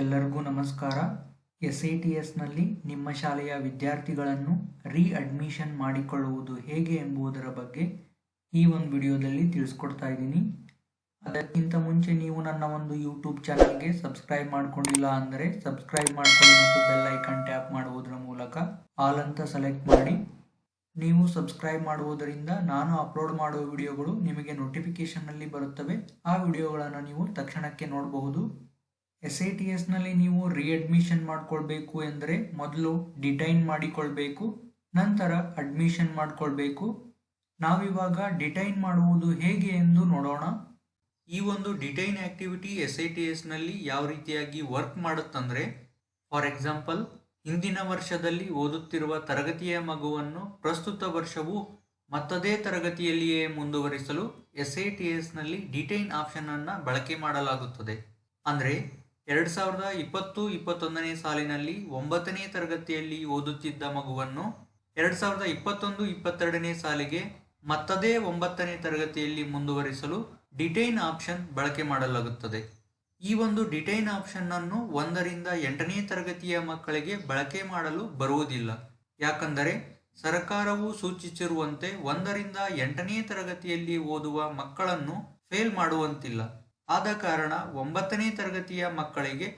ಎಲ್ಲರಿಗೂ ನಮಸ್ಕಾರ. SATSನಲ್ಲಿ ನಿಮ್ಮ ಶಾಲೆಯ ವಿದ್ಯಾರ್ಥಿಗಳನ್ನು ಅಡ್ಮಿಷನ್ ಮಾಡಿಕೊಳ್ಳುವುದು ಹೇಗೆ ಎಂಬುದರ ಬಗ್ಗೆ ಈ ಒಂದು ವಿಡಿಯೋದಲ್ಲಿ ತಿಳಿಸ್ಕೊಡ್ತಾ ಇದ್ದೀನಿ. ಅದಕ್ಕಿಂತ ಮುಂಚೆ ನೀವು ನನ್ನ ಒಂದು ಯೂಟ್ಯೂಬ್ ಚಾನಲ್ಗೆ ಸಬ್ಸ್ಕ್ರೈಬ್ ಮಾಡ್ಕೊಂಡಿಲ್ಲ ಅಂದರೆ ಸಬ್ಸ್ಕ್ರೈಬ್ ಮಾಡ್ಕೊಳ್ಳಿ ಮತ್ತು ಬೆಲ್ ಐಕಾನ್ ಟ್ಯಾಪ್ ಮಾಡುವುದರ ಮೂಲಕ ಆಲ್ ಅಂತ ಸೆಲೆಕ್ಟ್ ಮಾಡಿ. ನೀವು ಸಬ್ಸ್ಕ್ರೈಬ್ ಮಾಡುವುದರಿಂದ ನಾನು ಅಪ್ಲೋಡ್ ಮಾಡುವ ವಿಡಿಯೋಗಳು ನಿಮಗೆ ನೋಟಿಫಿಕೇಶನ್ನಲ್ಲಿ ಬರುತ್ತವೆ. ಆ ವಿಡಿಯೋಗಳನ್ನು ನೀವು ತಕ್ಷಣಕ್ಕೆ ನೋಡಬಹುದು. SATSನಲ್ಲಿ ನೀವು ಅಡ್ಮಿಷನ್ ಮಾಡ್ಕೊಳ್ಬೇಕು ಎಂದರೆ ಮೊದಲು ಡಿಟೈನ್ ಮಾಡಿಕೊಳ್ಬೇಕು, ನಂತರ ಅಡ್ಮಿಷನ್ ಮಾಡ್ಕೊಳ್ಬೇಕು. ನಾವಿವಾಗ ಡಿಟೈನ್ ಮಾಡುವುದು ಹೇಗೆ ಎಂದು ನೋಡೋಣ. ಈ ಒಂದು ಡಿಟೈನ್ ಆಕ್ಟಿವಿಟಿ SATSನಲ್ಲಿ ಯಾವ ರೀತಿಯಾಗಿ ವರ್ಕ್ ಮಾಡುತ್ತಂದ್ರೆ, ಫಾರ್ ಎಕ್ಸಾಂಪಲ್, ಹಿಂದಿನ ವರ್ಷದಲ್ಲಿ ಓದುತ್ತಿರುವ ತರಗತಿಯ ಮಗುವನ್ನು ಪ್ರಸ್ತುತ ವರ್ಷವೂ ಮತ್ತದೇ ತರಗತಿಯಲ್ಲಿಯೇ ಮುಂದುವರಿಸಲು SATSನಲ್ಲಿ ಡಿಟೈನ್ ಆಪ್ಷನ್ ಅನ್ನು ಬಳಕೆ ಮಾಡಲಾಗುತ್ತದೆ. ಅಂದರೆ 2020-21ನೇ ಸಾಲಿನಲ್ಲಿ 9ನೇ ತರಗತಿಯಲ್ಲಿ ಓದುತ್ತಿದ್ದ ಮಗುವನ್ನು 2021-22ನೇ ಸಾಲಿಗೆ ಮತ್ತದೇ 9ನೇ ತರಗತಿಯಲ್ಲಿ ಮುಂದುವರಿಸಲು ಡಿಟೈನ್ ಆಪ್ಷನ್ ಬಳಕೆ ಮಾಡಲಾಗುತ್ತದೆ. ಈ ಒಂದು ಡಿಟೈನ್ ಆಪ್ಷನ್ ಅನ್ನು 1ರಿಂದ 8ನೇ ತರಗತಿಯ ಮಕ್ಕಳಿಗೆ ಬಳಕೆ ಮಾಡಲು ಬರುವುದಿಲ್ಲ. ಯಾಕಂದರೆ ಸರ್ಕಾರವು ಸೂಚಿಸಿರುವಂತೆ 1ರಿಂದ 8ನೇ ತರಗತಿಯಲ್ಲಿ ಓದುವ ಮಕ್ಕಳನ್ನು ಫೇಲ್ ಮಾಡುವಂತಿಲ್ಲ. ಆದ ಕಾರಣ 9ನೇ ತರಗತಿಯ ಮಕ್ಕಳಿಗೆ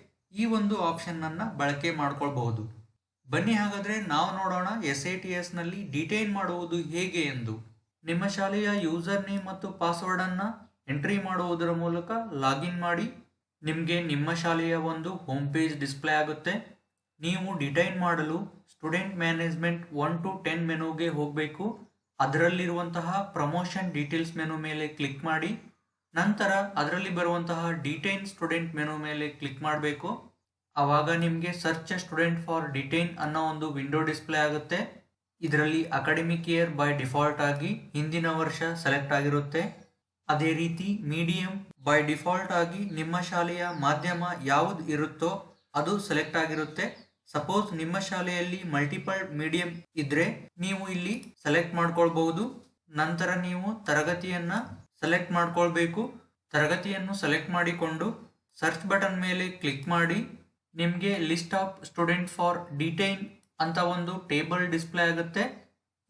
ಈ ಒಂದು ಆಪ್ಷನ್ ಅನ್ನ ಬಳಕೆ ಮಾಡ್ಕೊಳ್ಬಹುದು. ಬನ್ನಿ ಹಾಗಾದ್ರೆ ನಾವು ನೋಡೋಣ SATSನಲ್ಲಿ ಡಿಟೈನ್ ಮಾಡುವುದು ಹೇಗೆ ಎಂದು. ನಿಮ್ಮ ಶಾಲೆಯ ಯೂಸರ್ ನೇಮ್ ಮತ್ತು ಪಾಸ್ವರ್ಡ್ ಅನ್ನ ಎಂಟ್ರಿ ಮಾಡುವುದರ ಮೂಲಕ ಲಾಗಿನ್ ಮಾಡಿ. ನಿಮಗೆ ನಿಮ್ಮ ಶಾಲೆಯ ಒಂದು ಹೋಮ್ ಪೇಜ್ ಡಿಸ್ಪ್ಲೇ ಆಗುತ್ತೆ. ನೀವು ಡಿಟೈನ್ ಮಾಡಲು ಸ್ಟೂಡೆಂಟ್ ಮ್ಯಾನೇಜ್ಮೆಂಟ್ 1 to 10 ಮೆನುಗೆ ಹೋಗಬೇಕು. ಅದರಲ್ಲಿರುವಂತಹ ಪ್ರಮೋಷನ್ ಡೀಟೇಲ್ಸ್ ಮೆನು ಮೇಲೆ ಕ್ಲಿಕ್ ಮಾಡಿ. ನಂತರ ಅದರಲ್ಲಿ ಬರುವಂತಹ ಡಿಟೈನ್ ಸ್ಟೂಡೆಂಟ್ ಮೆನು ಮೇಲೆ ಕ್ಲಿಕ್ ಮಾಡಬೇಕು. ಆವಾಗ ನಿಮಗೆ ಸರ್ಚ್ ಸ್ಟೂಡೆಂಟ್ ಫಾರ್ ಡಿಟೈನ್ ಅನ್ನೋ ಒಂದು ವಿಂಡೋ ಡಿಸ್ಪ್ಲೇ ಆಗುತ್ತೆ. ಇದರಲ್ಲಿ ಅಕಾಡೆಮಿಕ್ ಇಯರ್ ಬೈ ಡಿಫಾಲ್ಟ್ ಆಗಿ ಹಿಂದಿನ ವರ್ಷ ಸೆಲೆಕ್ಟ್ ಆಗಿರುತ್ತೆ. ಅದೇ ರೀತಿ ಮೀಡಿಯಂ ಬೈ ಡಿಫಾಲ್ಟ್ ಆಗಿ ನಿಮ್ಮ ಶಾಲೆಯ ಮಾಧ್ಯಮ ಯಾವುದು ಇರುತ್ತೋ ಅದು ಸೆಲೆಕ್ಟ್ ಆಗಿರುತ್ತೆ. ಸಪೋಸ್ ನಿಮ್ಮ ಶಾಲೆಯಲ್ಲಿ ಮಲ್ಟಿಪಲ್ ಮೀಡಿಯಂ ಇದ್ರೆ ನೀವು ಇಲ್ಲಿ ಸೆಲೆಕ್ಟ್ ಮಾಡ್ಕೊಳ್ಬಹುದು. ನಂತರ ನೀವು ತರಗತಿಯನ್ನ ಸೆಲೆಕ್ಟ್ ಮಾಡ್ಕೊಳ್ಬೇಕು. ತರಗತಿಯನ್ನು ಸೆಲೆಕ್ಟ್ ಮಾಡಿಕೊಂಡು ಸರ್ಚ್ ಬಟನ್ ಮೇಲೆ ಕ್ಲಿಕ್ ಮಾಡಿ. ನಿಮಗೆ list of student for detain ಅಂತ ಒಂದು ಟೇಬಲ್ ಡಿಸ್ಪ್ಲೇ ಆಗುತ್ತೆ.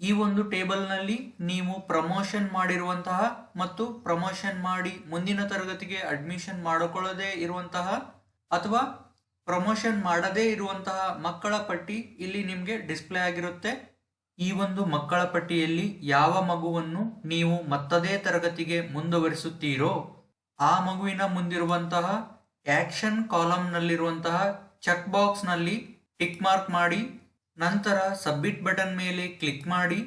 ಈ ಒಂದು ಟೇಬಲ್ನಲ್ಲಿ ನೀವು ಪ್ರಮೋಷನ್ ಮಾಡಿರುವಂತಹ ಮತ್ತು ಪ್ರಮೋಷನ್ ಮಾಡಿ ಮುಂದಿನ ತರಗತಿಗೆ ಅಡ್ಮಿಷನ್ ಮಾಡಿಕೊಳ್ಳದೇ ಇರುವಂತಹ ಅಥವಾ ಪ್ರಮೋಷನ್ ಮಾಡದೇ ಇರುವಂತಹ ಮಕ್ಕಳ ಪಟ್ಟಿ ಇಲ್ಲಿ ನಿಮಗೆ ಡಿಸ್ಪ್ಲೇ ಆಗಿರುತ್ತೆ. ಈ ಒಂದು ಮಕ್ಕಳ ಪಟ್ಟಿಯಲ್ಲಿ ಯಾವ ಮಗುವನ್ನು ನೀವು ಮತ್ತದೇ ತರಗತಿಗೆ ಮುಂದುವರಿಸುತ್ತೀರೋ ಆ ಮಗುವಿನ ಮುಂದಿರುವಂತಹ ಆಕ್ಷನ್ ಕಾಲಂನಲ್ಲಿರುವಂತಹ ಚೆಕ್ ಬಾಕ್ಸ್ ನಲ್ಲಿ ಟಿಕ್ ಮಾರ್ಕ್ ಮಾಡಿ. ನಂತರ ಸಬ್ಮಿಟ್ ಬಟನ್ ಮೇಲೆ ಕ್ಲಿಕ್ ಮಾಡಿ.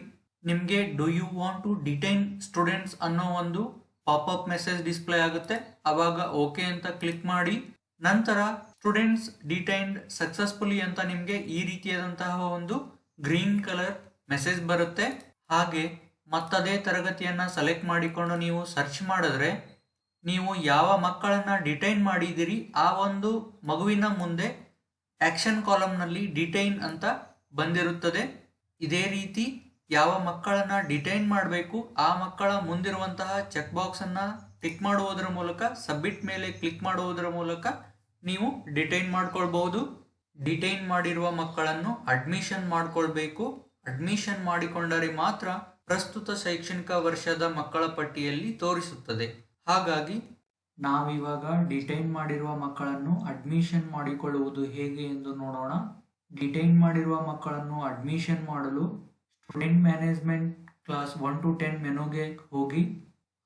ನಿಮಗೆ do you want to detain students ಅನ್ನೋ ಒಂದು ಪಾಪ್ಅಪ್ ಮೆಸೇಜ್ ಡಿಸ್ಪ್ಲೇ ಆಗುತ್ತೆ. ಅವಾಗ ಓಕೆ ಅಂತ ಕ್ಲಿಕ್ ಮಾಡಿ. ನಂತರ ಸ್ಟೂಡೆಂಟ್ಸ್ ಡಿಟೈನ್ಡ್ ಸಕ್ಸಸ್ಫುಲಿ ಅಂತ ನಿಮಗೆ ಈ ರೀತಿಯಾದಂತಹ ಒಂದು ಗ್ರೀನ್ ಕಲರ್ ಮೆಸೇಜ್ ಬರುತ್ತೆ. ಹಾಗೆ ಮತ್ತದೇ ತರಗತಿಯನ್ನ ಸೆಲೆಕ್ಟ್ ಮಾಡಿಕೊಂಡು ನೀವು ಸರ್ಚ್ ಮಾಡಿದ್ರೆ ನೀವು ಯಾವ ಮಕ್ಕಳನ್ನ ಡಿಟೈನ್ ಮಾಡಿದಿರಿ ಆ ಒಂದು ಮಗುವಿನ ಮುಂದೆ ಆಕ್ಷನ್ ಕಾಲಂನಲ್ಲಿ ಡಿಟೈನ್ ಅಂತ ಬಂದಿರುತ್ತದೆ. ಇದೇ ರೀತಿ ಯಾವ ಮಕ್ಕಳನ್ನ ಡಿಟೈನ್ ಮಾಡಬೇಕು ಆ ಮಕ್ಕಳ ಮುಂದಿರುವಂತಹ ಚೆಕ್ ಬಾಕ್ಸ್ ಅನ್ನ ಟಿಕ್ ಮಾಡುವುದರ ಮೂಲಕ ಸಬ್ಮಿಟ್ ಮೇಲೆ ಕ್ಲಿಕ್ ಮಾಡುವುದರ ಮೂಲಕ ನೀವು ಡಿಟೈನ್ ಮಾಡ್ಕೊಳ್ಬಹುದು. ಡಿಟೈನ್ ಮಾಡಿರುವ ಮಕ್ಕಳನ್ನು ಅಡ್ಮಿಷನ್ ಮಾಡ್ಕೊಳ್ಬೇಕು. ಅಡ್ಮಿಷನ್ ಮಾಡಿಕೊಂಡರೆ ಮಾತ್ರ ಪ್ರಸ್ತುತ ಶೈಕ್ಷಣಿಕ ವರ್ಷದ ಮಕ್ಕಳ ಪಟ್ಟಿಯಲ್ಲಿ ತೋರಿಸುತ್ತದೆ. ಹಾಗಾಗಿ ನಾವಿವಾಗ ಡಿಟೈನ್ ಮಾಡಿರುವ ಮಕ್ಕಳನ್ನು ಅಡ್ಮಿಷನ್ ಮಾಡಿಕೊಳ್ಳುವುದು ಹೇಗೆ ಎಂದು ನೋಡೋಣ. ಡಿಟೈನ್ ಮಾಡಿರುವ ಮಕ್ಕಳನ್ನು ಅಡ್ಮಿಷನ್ ಮಾಡಲು ಸ್ಟೂಡೆಂಟ್ ಮ್ಯಾನೇಜ್ಮೆಂಟ್ ಕ್ಲಾಸ್ 1 to 10 ಮೆನುಗೆ ಹೋಗಿ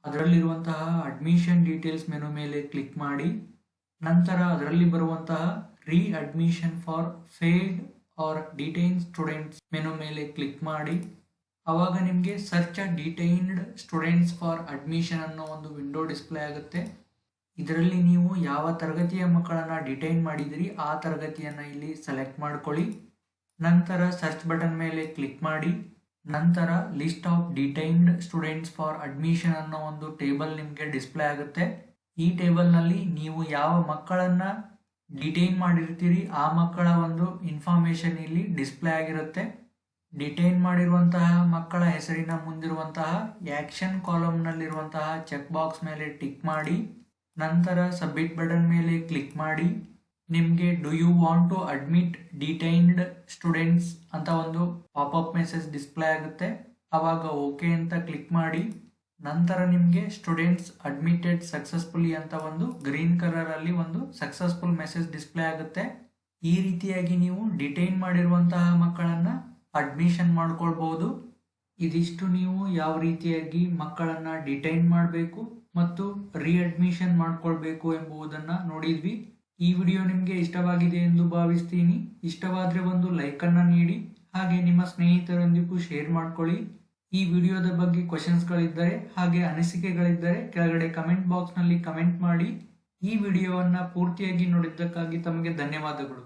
ಅದರಲ್ಲಿರುವಂತಹ ಅಡ್ಮಿಷನ್ ಡೀಟೇಲ್ಸ್ ಮೆನು ಮೇಲೆ ಕ್ಲಿಕ್ ಮಾಡಿ. ನಂತರ ಅದರಲ್ಲಿ ಬರುವಂತಹ admission for failed or detain students menu ಮೇಲೆ ಕ್ಲಿಕ್ ಮಾಡಿ. ಆವಾಗ ನಿಮಗೆ search detained students for admission ಅನ್ನೋ ಒಂದು ವಿಂಡೋ ಡಿಸ್ಪ್ಲೇ ಆಗುತ್ತೆ. ಇದರಲ್ಲಿ ನೀವು ಯಾವ ತರಗತಿಯ ಮಕ್ಕಳನ್ನ ಡಿಟೈನ್ ಮಾಡಿದಿರಿ ಆ ತರಗತಿಯನ್ನ ಇಲ್ಲಿ ಸೆಲೆಕ್ಟ್ ಮಾಡ್ಕೊಳ್ಳಿ. ನಂತರ ಸರ್ಚ್ ಬಟನ್ ಮೇಲೆ ಕ್ಲಿಕ್ ಮಾಡಿ. ನಂತರ list of detained students for admission ಅನ್ನೋ ಒಂದು ಟೇಬಲ್ ನಿಮಗೆ ಡಿಸ್ಪ್ಲೇ ಆಗುತ್ತೆ. ಈ ಟೇಬಲ್ ನಲ್ಲಿ ನೀವು ಯಾವ ಮಕ್ಕಳನ್ನ ಡಿಟೈನ್ ಮಾಡಿರ್ತೀರಿ ಆ ಮಕ್ಕಳ ಒಂದು ಇನ್ಫಾರ್ಮೇಶನ್ ಇಲ್ಲಿ ಡಿಸ್ಪ್ಲೇ ಆಗಿರುತ್ತೆ. ಡಿಟೈನ್ ಮಾಡಿರುವಂತಹ ಮಕ್ಕಳ ಹೆಸರಿನ ಮುಂದಿರುವಂತಹ ಆಕ್ಷನ್ ಕಾಲಂನಲ್ಲಿರುವಂತಹ ಚೆಕ್ ಬಾಕ್ಸ್ ಮೇಲೆ ಟಿಕ್ ಮಾಡಿ. ನಂತರ ಸಬ್ಮಿಟ್ ಬಟನ್ ಮೇಲೆ ಕ್ಲಿಕ್ ಮಾಡಿ. ನಿಮಗೆ do you want to admit detained students ಅಂತ ಒಂದು ಪಾಪಪ್ ಮೆಸೇಜ್ ಡಿಸ್ಪ್ಲೇ ಆಗುತ್ತೆ. ಅವಾಗ ಓಕೆ ಅಂತ ಕ್ಲಿಕ್ ಮಾಡಿ ನಂತರ ನಿಮಗೆ ಸ್ಟೂಡೆಂಟ್ಸ್ ಅಡ್ಮಿಟೆಡ್ ಸಕ್ಸಸ್ಫುಲಿ ಅಂತ ಒಂದು ಗ್ರೀನ್ ಕಲರ್ ಅಲ್ಲಿ ಒಂದು ಸಕ್ಸಸ್ಫುಲ್ ಮೆಸೇಜ್ ಡಿಸ್ಪ್ಲೇ ಆಗುತ್ತೆ. ಈ ರೀತಿಯಾಗಿ ನೀವು ಡಿಟೈನ್ ಮಾಡಿರುವಂತಹ ಮಕ್ಕಳನ್ನ ಅಡ್ಮಿಷನ್ ಮಾಡ್ಕೊಳ್ಬಹುದು. ಇದಿಷ್ಟು ನೀವು ಯಾವ ರೀತಿಯಾಗಿ ಮಕ್ಕಳನ್ನ ಡಿಟೈನ್ ಮಾಡಬೇಕು ಮತ್ತು ರೀಅಡ್ಮಿಷನ್ ಮಾಡ್ಕೊಳ್ಬೇಕು ಎಂಬುದನ್ನ ನೋಡಿದ್ವಿ. ಈ ವಿಡಿಯೋ ನಿಮಗೆ ಇಷ್ಟವಾಗಿದೆ ಎಂದು ಭಾವಿಸ್ತೀನಿ. ಇಷ್ಟವಾದ್ರೆ ಒಂದು ಲೈಕ್ ಅನ್ನ ನೀಡಿ, ಹಾಗೆ ನಿಮ್ಮ ಸ್ನೇಹಿತರೊಂದಿಗೂ ಶೇರ್ ಮಾಡ್ಕೊಳ್ಳಿ. ಈ ವಿಡಿಯೋದ ಬಗ್ಗೆ ಕ್ವಶನ್ಸ್ಗಳಿದ್ದರೆ ಹಾಗೆ ಅನಿಸಿಕೆಗಳಿದ್ದರೆ ಕೆಳಗಡೆ ಕಮೆಂಟ್ ಬಾಕ್ಸ್ ನಲ್ಲಿ ಕಮೆಂಟ್ ಮಾಡಿ. ಈ ವಿಡಿಯೋವನ್ನ ಪೂರ್ತಿಯಾಗಿ ನೋಡಿದ್ದಕ್ಕಾಗಿ ತಮಗೆ ಧನ್ಯವಾದಗಳು.